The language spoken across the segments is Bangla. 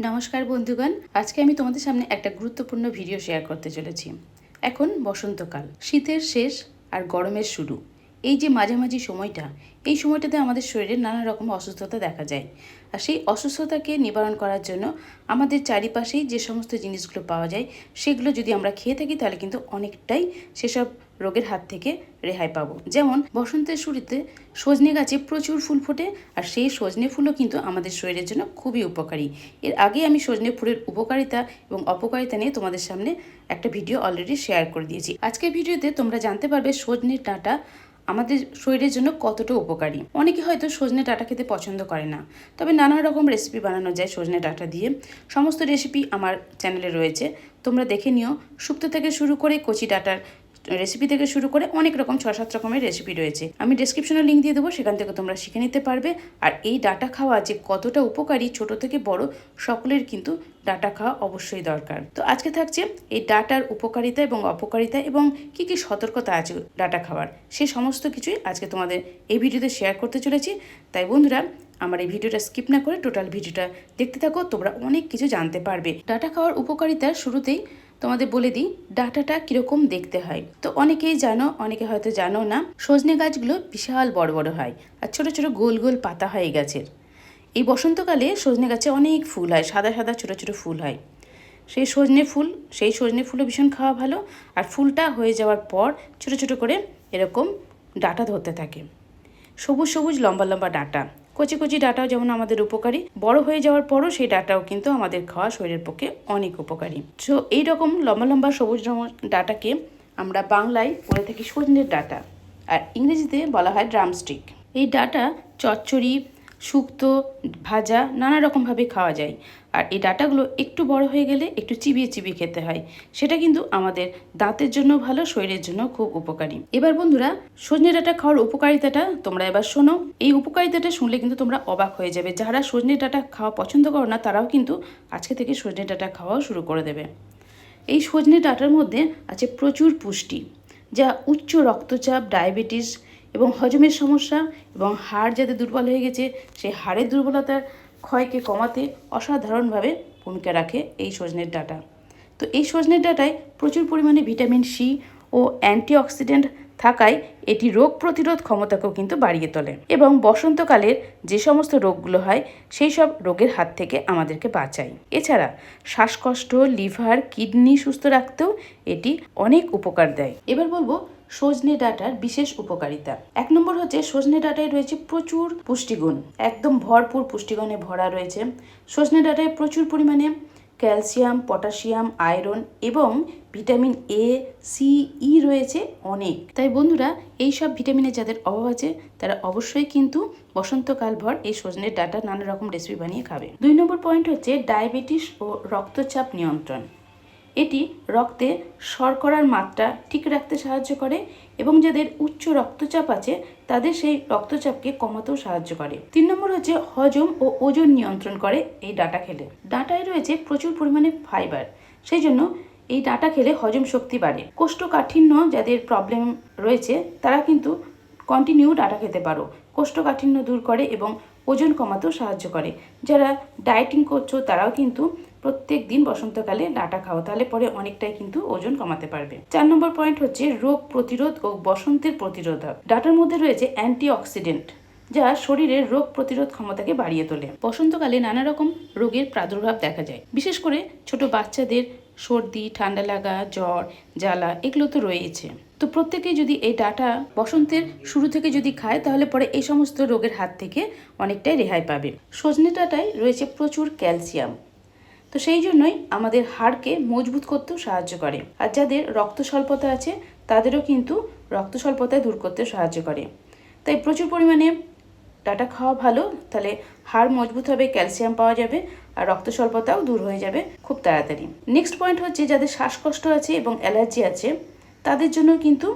নমস্কার বন্ধুগণ, আজকে আমি তোমাদের সামনে একটা গুরুত্বপূর্ণ ভিডিও শেয়ার করতে চলেছি। এখন বসন্তকাল, শীতের শেষ আর গরমের শুরু। এই যে মাঝামাঝি সময়টা, এই সময়টাতে আমাদের শরীরে নানা রকম অসুস্থতা দেখা যায়। আর সেই অসুস্থতাকে নিবারণ করার জন্য আমাদের চারিপাশেই যে সমস্ত জিনিসগুলো পাওয়া যায় সেগুলো যদি আমরা খেয়ে থাকি তাহলে কিন্তু অনেকটাই সেসব রোগের হাত থেকে রেহাই পাবো। যেমন বসন্তের শুরুতে সজনে গাছে প্রচুর ফুল ফোটে, আর সেই সজনে ফুলও কিন্তু আমাদের শরীরের জন্য খুবই উপকারী। এর আগে আমি সজনে ফুলের উপকারিতা এবং অপকারিতা নিয়ে তোমাদের সামনে একটা ভিডিও অলরেডি শেয়ার করে দিয়েছি। আজকের ভিডিওতে তোমরা জানতে পারবে সজনে ডাঁটা আমাদের শরীরের জন্য কতটা উপকারী। অনেকে হয়তো সজনে ডাঁটা খেতে পছন্দ করে না, তবে নানা রকম রেসিপি বানানো যায় সজনে ডাঁটা দিয়ে। সমস্ত রেসিপি আমার চ্যানেলে রয়েছে, তোমরা দেখে নিও। শুক্তো থেকে শুরু করে কচি ডাঁটার রেসিপি থেকে শুরু করে অনেক রকম 6-7 রকমের রেসিপি রয়েছে। আমি ডেসক্রিপশনে লিঙ্ক দিয়ে দেবো, সেখান থেকে তোমরা শিখে নিতে পারবে। আর এই ডাঁটা খাওয়া যে কতটা উপকারী, ছোট থেকে বড় সকলের কিন্তু ডাঁটা খাওয়া অবশ্যই দরকার। তো আজকে থাকছে এই ডাঁটার উপকারিতা এবং অপকারিতা এবং কি কি সতর্কতা আছে ডাঁটা খাওয়ার, সেই সমস্ত কিছুই আজকে তোমাদের এই ভিডিওতে শেয়ার করতে চলেছি। তাই বন্ধুরা, আমার এই ভিডিওটা স্কিপ না করে টোটাল ভিডিওটা দেখতে থাকো, তোমরা অনেক কিছু জানতে পারবে। ডাঁটা খাওয়ার উপকারিতার শুরুতেই তোমাদের বলে দিই ডাঁটাটা কিরকম দেখতে হয়। তো অনেকেই জানো, অনেকে হয়তো জানো না। সজনে গাছগুলো বিশাল বড় বড় হয় আর ছোট ছোট গোল গোল পাতা হয় এই গাছের। এই বসন্তকালে সজনে গাছে অনেক ফুল হয়, সাদা সাদা ছোট ছোট ফুল হয়। সেই সজনে ফুলও ভীষণ খাওয়া ভালো। আর ফুলটা হয়ে যাওয়ার পর ছোট ছোট করে এরকম ডাঁটা ধরতে থাকে, সবুজ সবুজ লম্বা লম্বা ডাঁটা। কচি কচি ডাঁটাও যেমন আমাদের উপকারী, বড় হয়ে যাওয়ার পরও সেই ডাঁটাও কিন্তু আমাদের খাওয়া শরীরের পক্ষে অনেক উপকারী। সো এইরকম লম্বা লম্বা সবুজ ডাঁটাকে আমরা বাংলায় বলে থাকি সজনের ডাঁটা, আর ইংরেজিতে বলা হয় ড্রামস্টিক। এই ডাঁটা চচ্চড়ি, শুক্তো, ভাজা নানা রকমভাবে খাওয়া যায়। আর এই ডাঁটাগুলো একটু বড় হয়ে গেলে একটু চিবিয়ে চিবিয়ে খেতে হয়, সেটা কিন্তু আমাদের দাঁতের জন্য ভালো, শরীরের জন্য খুব উপকারী। এবার বন্ধুরা, সজনে ডাঁটা খাওয়ার উপকারিতাটা তোমরা এবার শোনো। এই উপকারিতাটা শুনলে কিন্তু তোমরা অবাক হয়ে যাবে। যারা সজনে ডাঁটা খাওয়া পছন্দ করো না তারাও কিন্তু আজকে থেকে সজনে ডাঁটা খাওয়াও শুরু করে দেবে। এই সজনে ডাঁটার মধ্যে আছে প্রচুর পুষ্টি, যা উচ্চ রক্তচাপ, ডায়াবেটিস এবং হজমের সমস্যা এবং হাড় যাদের দুর্বল হয়ে গেছে সেই হাড়ের দুর্বলতার ক্ষয়কে কমাতে অসাধারণভাবে ভূমিকা রাখে এই সজনের ডাঁটা। তো এই সজনের ডাঁটায় প্রচুর পরিমাণে ভিটামিন সি ও অ্যান্টিঅক্সিডেন্ট থাকায় এটি রোগ প্রতিরোধ ক্ষমতাকেও কিন্তু বাড়িয়ে তোলে এবং বসন্তকালের যে সমস্ত রোগগুলো হয় সেই সব রোগের হাত থেকে আমাদেরকে বাঁচায়। এছাড়া শ্বাসকষ্ট, লিভার, কিডনি সুস্থ রাখতেও এটি অনেক উপকার দেয়। এবার বলবো সজনে ডাঁটার বিশেষ উপকারিতা। 1 নম্বর হচ্ছে সজনে ডাঁটায় রয়েছে প্রচুর পুষ্টিগুণ, একদম ভরপুর পুষ্টিগুণে ভরা রয়েছে। সজনে ডাঁটায় প্রচুর পরিমাণে ক্যালসিয়াম, পটাশিয়াম, আয়রন এবং ভিটামিন এ, সি, ই রয়েছে অনেক। তাই বন্ধুরা, এই সব ভিটামিনের যাদের অভাব আছে তারা অবশ্যই কিন্তু বসন্তকাল ভর এই সজনের ডাঁটা নানা রকম রেসিপি বানিয়ে খাবে। 2 নম্বর পয়েন্ট হচ্ছে ডায়াবেটিস ও রক্তচাপ নিয়ন্ত্রণ। এটি রক্তে শর্করার মাত্রা ঠিক রাখতে সাহায্য করে এবং যাদের উচ্চ রক্তচাপ আছে তাদের সেই রক্তচাপকে কমাতেও সাহায্য করে। 3 নম্বর হচ্ছে হজম ও ওজন নিয়ন্ত্রণ করে এই ডাঁটা খেলে। ডাঁটায় রয়েছে প্রচুর পরিমাণে ফাইবার, সেই জন্য এই ডাঁটা খেলে হজম শক্তি বাড়ে। কোষ্ঠকাঠিন্য যাদের প্রবলেম রয়েছে তারা কিন্তু কন্টিনিউ ডাঁটা খেতে পারো। কোষ্ঠকাঠিন্য দূর করে এবং ওজন কমাতেও সাহায্য করে। যারা ডায়েটিং করছো তারাও কিন্তু প্রত্যেক দিন বসন্তকালে ডাঁটা খাও, তাহলে পরে অনেকটাই কিন্তু ওজন কমাতে পারবে। 4 নম্বর পয়েন্ট হচ্ছে রোগ প্রতিরোধ ও বসন্তের প্রতিরোধক। ডাঁটার মধ্যে রয়েছে অ্যান্টিঅক্সিডেন্ট, যা শরীরের রোগ প্রতিরোধ ক্ষমতাকে বাড়িয়ে তোলে। বসন্তকালে নানা রকম রোগের প্রাদুর্ভাব দেখা যায়, বিশেষ করে ছোট বাচ্চাদের সর্দি, ঠান্ডা লাগা, জ্বর, জ্বালা এগুলো তো রয়েছে। তো প্রত্যেকেই যদি এই ডাঁটা বসন্তের শুরু থেকে যদি খায় তাহলে পরে এই সমস্ত রোগের হাত থেকে অনেকটাই রেহাই পাবে। সজনে ডাঁটায় রয়েছে প্রচুর ক্যালসিয়াম, তো সেই জন্যই আমাদের হাড়কে মজবুত করতেও সাহায্য করে। আর যাদের রক্ত স্বল্পতা আছে তাদেরও কিন্তু রক্ত স্বল্পতা দূর করতেও সাহায্য করে। তাই প্রচুর পরিমাণে ডাঁটা খাওয়া ভালো, তাহলে হাড় মজবুত হবে, ক্যালসিয়াম পাওয়া যাবে আর রক্ত স্বল্পতাও দূর হয়ে যাবে খুব তাড়াতাড়ি। নেক্সট পয়েন্ট হচ্ছে যাদের শ্বাসকষ্ট আছে এবং অ্যালার্জি আছে তাদের জন্য কিন্তু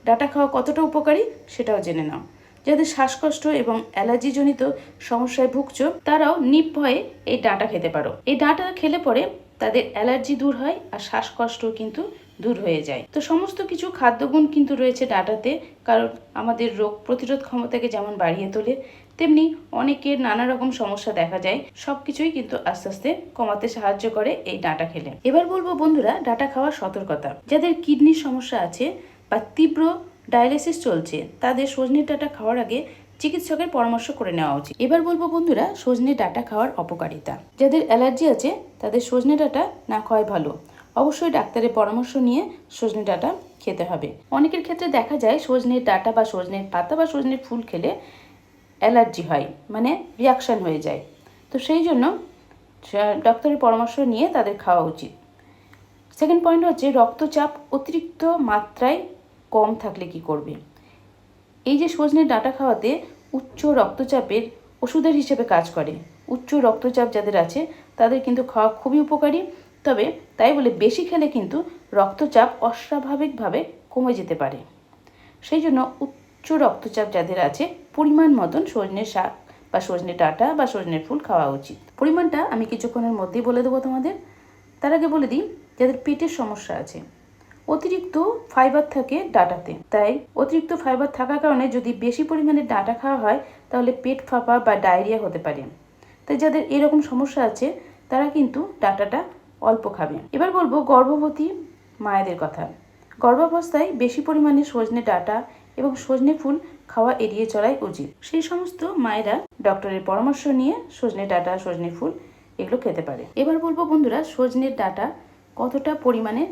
ডাঁটা খাওয়া কতটা উপকারী সেটাও জেনে নাও। যাদের শ্বাসকষ্ট এবং অ্যালার্জিজনিত সমস্যায় ভুগছো তারাও নির্ভয়ে এই ডাঁটা খেতে পারো। এই ডাঁটা খেলে পরে তাদের অ্যালার্জি দূর হয় আর শ্বাসকষ্ট কিন্তু দূর হয়ে যায়। তো সমস্ত কিছু খাদ্যগুণ কিন্তু রয়েছে ডাঁটাতে, কারণ আমাদের রোগ প্রতিরোধ ক্ষমতাকে যেমন বাড়িয়ে তোলে তেমনি অনেকের নানা রকম সমস্যা দেখা যায়, সবকিছুই কিন্তু আস্তে আস্তে কমাতে সাহায্য করে এই ডাঁটা খেলে। এবার বলবো বন্ধুরা, ডাঁটা খাওয়ার সতর্কতা। যাদের কিডনির সমস্যা আছে বা তীব্র ডায়ালিসিস চলছে, তাদের সজনে ডাঁটা খাওয়ার আগে চিকিৎসকের পরামর্শ করে নেওয়া উচিত। এবার বলবো বন্ধুরা, সজনে ডাঁটা খাওয়ার অপকারিতা। যাদের অ্যালার্জি আছে তাদের সজনে ডাঁটা না খাওয়াই ভালো। অবশ্যই ডাক্তারের পরামর্শ নিয়ে সজনে ডাঁটা খেতে হবে। অনেকের ক্ষেত্রে দেখা যায় সজনের ডাঁটা বা সজনের পাতা বা সজনের ফুল খেলে অ্যালার্জি হয়, মানে রিয়াকশান হয়ে যায়। তো সেই জন্য ডক্টরের পরামর্শ নিয়ে তাদের খাওয়া উচিত। সেকেন্ড পয়েন্ট হচ্ছে রক্তচাপ অতিরিক্ত মাত্রায় কম থাকলে কি করবে। এই যে সজনের ডাঁটা খাওয়াতে উচ্চ রক্তচাপের ওষুধের হিসেবে কাজ করে। উচ্চ রক্তচাপ যাদের আছে তাদের কিন্তু খাওয়া খুবই উপকারী। তবে তাই বলে বেশি খেলে কিন্তু রক্তচাপ অস্বাভাবিকভাবে কমে যেতে পারে। সেই জন্য উচ্চ রক্তচাপ যাদের আছে পরিমাণ মতন সজনের শাক বা সজনে ডাঁটা বা সজনের ফুল খাওয়া উচিত। পরিমাণটা আমি কিছুক্ষণের মধ্যেই বলে দেবো তোমাদের। তার আগে বলে দিই, যাদের পেটের সমস্যা আছে, অতিরিক্ত ফাইবার থাকে ডাঁটাতে, তাই অতিরিক্ত ফাইবার থাকার কারণে যদি বেশি পরিমাণে ডাঁটা খাওয়া হয় তাহলে পেট ফাঁপা বা ডায়রিয়া হতে পারে। তাই যাদের এরকম সমস্যা আছে তারা কিন্তু ডাঁটাটা অল্প খাবে। এবার বলবো গর্ভবতী মায়েদের কথা। গর্ভাবস্থায় বেশি পরিমাণে সজনে ডাঁটা এবং সজনে ফুল খাওয়া এড়িয়ে চলাই উচিত। সেই সমস্ত মায়েরা ডক্টরের পরামর্শ নিয়ে সজনে ডাঁটা সজনে ফুল এগুলো খেতে পারে। এবার বলবো বন্ধুরা, সজনের ডাঁটা কতটা পরিমাণে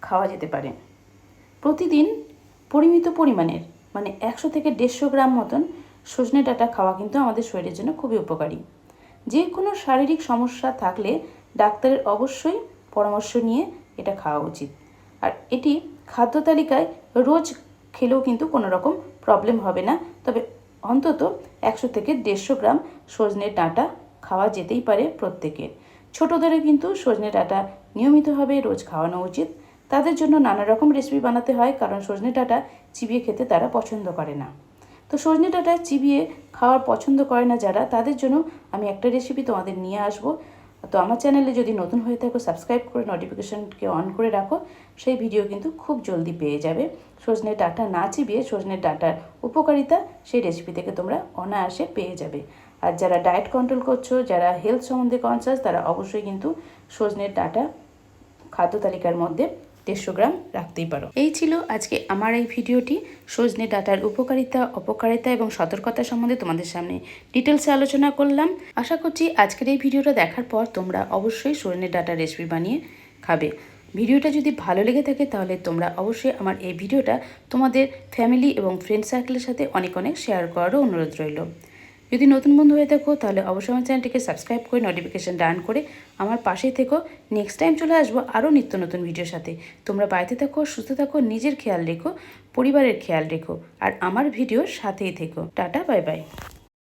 খাওয়া যেতে পারে। প্রতিদিন পরিমিত পরিমাণের মানে 100 থেকে 150 গ্রাম মতন সজনে ডাঁটা খাওয়া কিন্তু আমাদের শরীরের জন্য খুবই উপকারী। যে কোনো শারীরিক সমস্যা থাকলে ডাক্তারের অবশ্যই পরামর্শ নিয়ে এটা খাওয়া উচিত। আর এটি খাদ্য তালিকায় রোজ খেলেও কিন্তু কোনো রকম প্রবলেম হবে না। তবে অন্তত 100 থেকে 150 গ্রাম সজনের ডাঁটা খাওয়া যেতেই পারে প্রত্যেকের। ছোটদেরও কিন্তু সজনে ডাঁটা নিয়মিতভাবে রোজ খাওয়ানো উচিত। তাদের জন্য নানা রকম রেসিপি বানাতে হয়, কারণ সজনে ডাঁটা চিবিয়ে খেতে তারা পছন্দ করে না। তো সজনে ডাঁটা চিবিয়ে খাওয়ার পছন্দ করে না যারা, তাদের জন্য আমি একটা রেসিপি তোমাদের নিয়ে আসবো। তো আমার চ্যানেলে যদি নতুন হয়ে থাকো সাবস্ক্রাইব করে নোটিফিকেশনকে অন করে রাখো, সেই ভিডিও কিন্তু খুব জলদি পেয়ে যাবে। সজনে ডাঁটা না চিবিয়ে সজনে ডাঁটার উপকারিতা সেই রেসিপি থেকে তোমরা অনায়াসে পেয়ে যাবে। আর যারা ডায়েট কন্ট্রোল করছো, যারা হেলথ সম্বন্ধে কনসাস, তারা অবশ্যই কিন্তু সজনের ডাঁটা খাদ্য তালিকার মধ্যে 150 গ্রাম রাখতেই পারো। এই ছিল আজকে আমার এই ভিডিওটি। সজনে ডাঁটার উপকারিতা, অপকারিতা এবং সতর্কতা সম্বন্ধে তোমাদের সামনে ডিটেলসে আলোচনা করলাম। আশা করছি আজকের এই ভিডিওটা দেখার পর তোমরা অবশ্যই সজনে ডাঁটার রেসিপি বানিয়ে খাবে। ভিডিওটা যদি ভালো লেগে থাকে তাহলে তোমরা অবশ্যই আমার এই ভিডিওটা তোমাদের ফ্যামিলি এবং ফ্রেন্ড সার্কেলের সাথে অনেক অনেক শেয়ার করারও অনুরোধ রইল। যদি নতুন বন্ধু হয়ে থাকো তাহলে অবশ্যই আমার চ্যানেলটিকে সাবস্ক্রাইব করে নোটিফিকেশন ডান করে আমার পাশেই থেকো। নেক্সট টাইম চলে আসবো আরও নিত্য নতুন ভিডিওর সাথে। তোমরা বাড়িতে থাকো, সুস্থ থাকো, নিজের খেয়াল রেখো, পরিবারের খেয়াল রেখো, আর আমার ভিডিওর সাথেই থেকো। Tata, bye bye.